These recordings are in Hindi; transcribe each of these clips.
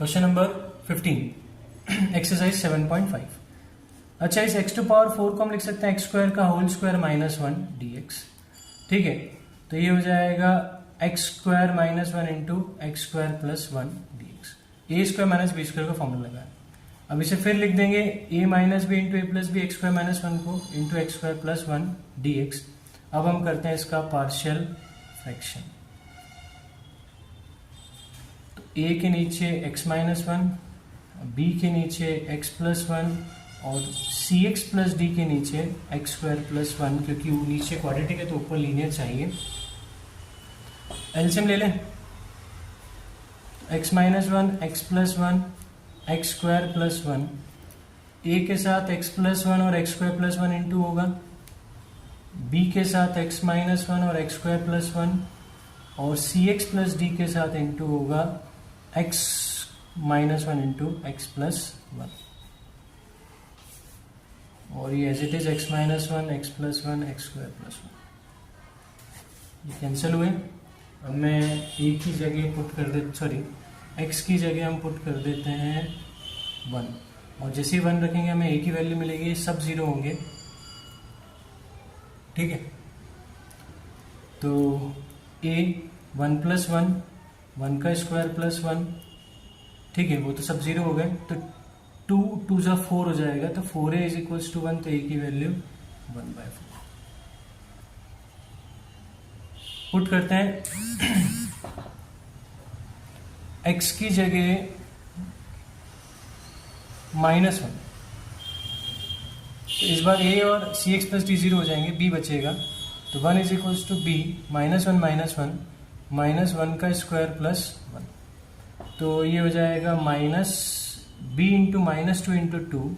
Question number 15 exercise 7.5। अच्छा, इस x टू पावर 4 को हम लिख सकते हैं x स्क्वायर का होल स्क्वायर माइनस 1 dx। ठीक है, तो ये हो जाएगा x square minus 1 into x square plus 1 dx। A square minus b square का फॉर्मूला लगाया। अब इसे फिर लिख देंगे a minus b into a plus b x square minus 1 को into x square plus 1 dx। अब हम करते हैं इसका पार्शियल फ्रैक्शन। a के नीचे x माइनस 1, b के नीचे x प्लस 1 और सी एक्स प्लस डी के नीचे एक्स स्क्वायर प्लस 1, क्योंकि वो नीचे क्वाड्रेटिक है तो ऊपर लीनियर चाहिए। एलसीएम ले लें। x minus 1, x plus 1, x square plus 1, a के साथ x प्लस 1 और एक्स स्क्वायर प्लस 1 इंटू होगा, b के साथ x माइनस 1 और एक्स स्क्वायर प्लस 1 और सी एक्स प्लस डी के साथ इंटू होगा x minus 1 into x plus 1, और ये as it is x minus 1, x plus 1, x square plus 1, ये कैंसिल हुए। अब मैं a की जगह पुट कर देता, सॉरी x की जगह हम पुट कर देते हैं 1, और जैसे ही 1 रखेंगे हमें a की वैल्यू मिलेगी, सब जीरो होंगे। ठीक है, तो a 1 प्लस 1, 1 का स्क्वायर प्लस 1, ठीक है, वो तो सब जीरो हो गए, तो 2 2 जा 4 हो जाएगा, तो 4a इज इक्वल्स टू 1, तो a की वैल्यू 1/4 पुट करते हैं। x की जगह -1, तो इस बार a और c x plus d zero हो जाएंगे, b बचेगा, तो 1 is equals to b -1 minus 1 का स्क्वायर प्लस 1, तो ये हो जाएगा minus b into minus 2 into 2,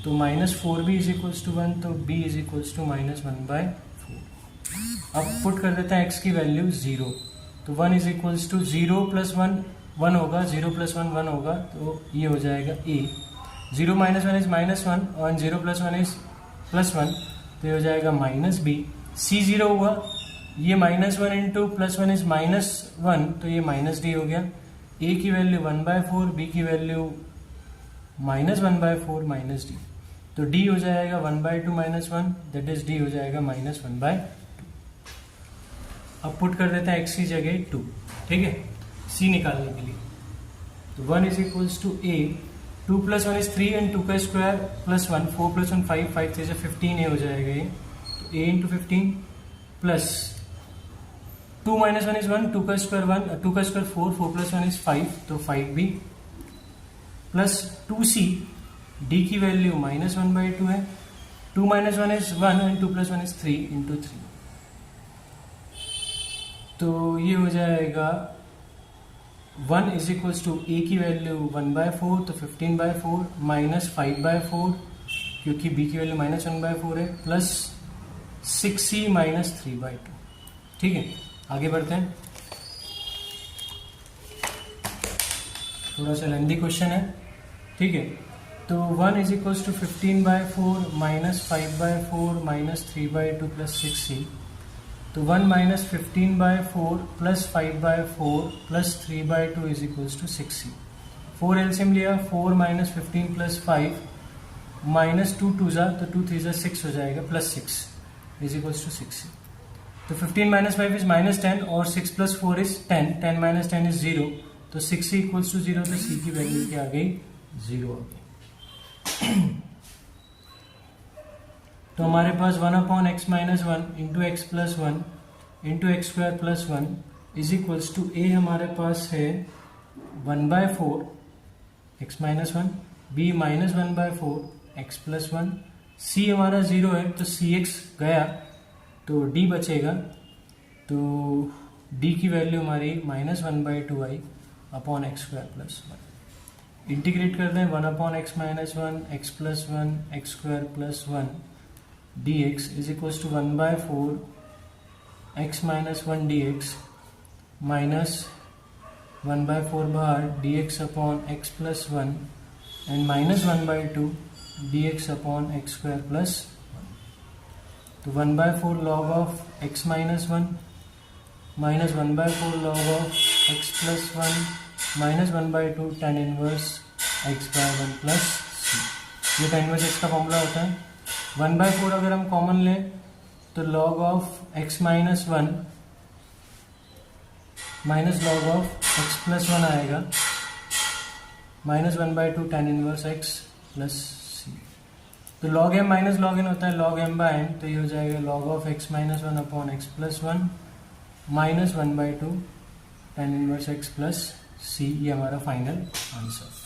तो -4b इज इक्वल्स टू 1, तो b इज इक्वल्स टू -1/4। अब पुट कर देते हैं x की वैल्यू 0, तो 1 इज इक्वल्स टू 0 प्लस 1 1 होगा, 0 प्लस 1 1 होगा, तो ये हो जाएगा a। 0 माइनस 1 इज -1 और 0 प्लस 1 इज +1, तो ये हो जाएगा -b। c 0 हुआ, ये -1 इंटू +1 इज -1, तो ये -d हो गया। a की वैल्यू 1/4, b की वैल्यू -1/4 -d, तो d हो जाएगा 1/2 -1, दैट इज d हो जाएगा -1/2। अब पुट कर देते हैं x की जगह 2, ठीक है, c निकालने के लिए, तो 1 is equals to a, 2 plus 1 is 3 and 2 का स्क्वायर प्लस 1, 4 प्लस 1 5, 5 से 15 a हो जाएगा ये, तो a into 15 plus 2 minus 1 is 1, 2 का स्क्वायर 1, 2 का स्क्वायर 4, 4 प्लस 1 इज 5, तो 5b प्लस 2c, d की वैल्यू -1/2 है, 2 minus 1 is 1 and 2 plus 1 is 3 into 3, तो ये हो जाएगा 1 इज इक्वल्स टू a की वैल्यू 1/4, तो 15/4 माइनस 5/4, क्योंकि b की वैल्यू -1/4 है, प्लस 6c माइनस 3/2। ठीक है, आगे बढ़ते हैं। थोड़ा सा लेंथी क्वेश्चन है, ठीक है, तो 1 is equals to 15/4 minus 5/4 minus 3/2 plus 6c, तो 1 minus 15/4 plus 5/4 plus 3/2 is equals to 6c। 4 LCM लिया, 4 माइनस 15 प्लस 5 माइनस 2 2 जा, तो 2 3 जा 6 हो जाएगा, plus 6 is equals to 6c। तो 15 माइनस 5 इज -10 और 6 प्लस 4 इज 10, 10 माइनस 10 इज 0, तो 6c इक्वल्स टू 0, तो c की वैल्यू क्या आ गई, 0 आ गई। तो हमारे पास 1/x minus 1 into x plus 1 into x square plus 1 is equals to a हमारे पास है 1/4 x minus 1, b -1/4 x plus 1, c हमारा 0 है, तो सी एक्स गया, तो d बचेगा, तो d की वैल्यू हमारी -1/2 i upon x square plus 1। Integrate कर दें, 1/x minus 1 x plus 1 x square plus 1 dx is equals to 1/4 x minus 1 dx minus 1/4 बाहर dx upon x plus 1 and -1/2 dx upon x square plus 1, तो 1/4 log of x minus 1 minus 1/4 log of x plus 1 minus 1/2 tan inverse x by 1 plus C. ये tan इनवर्स एक्स का फॉर्मूला होता है। 1/4 अगर हम कॉमन लें तो log of x minus 1 minus log of x plus 1 आएगा, minus 1/2 tan inverse x plus C. तो log m minus log n होता है log m बाय n, तो ये हो जाएगा log of x minus 1 upon x plus 1 minus 1/2 tan inverse x plus C. ये हमारा फाइनल आंसर।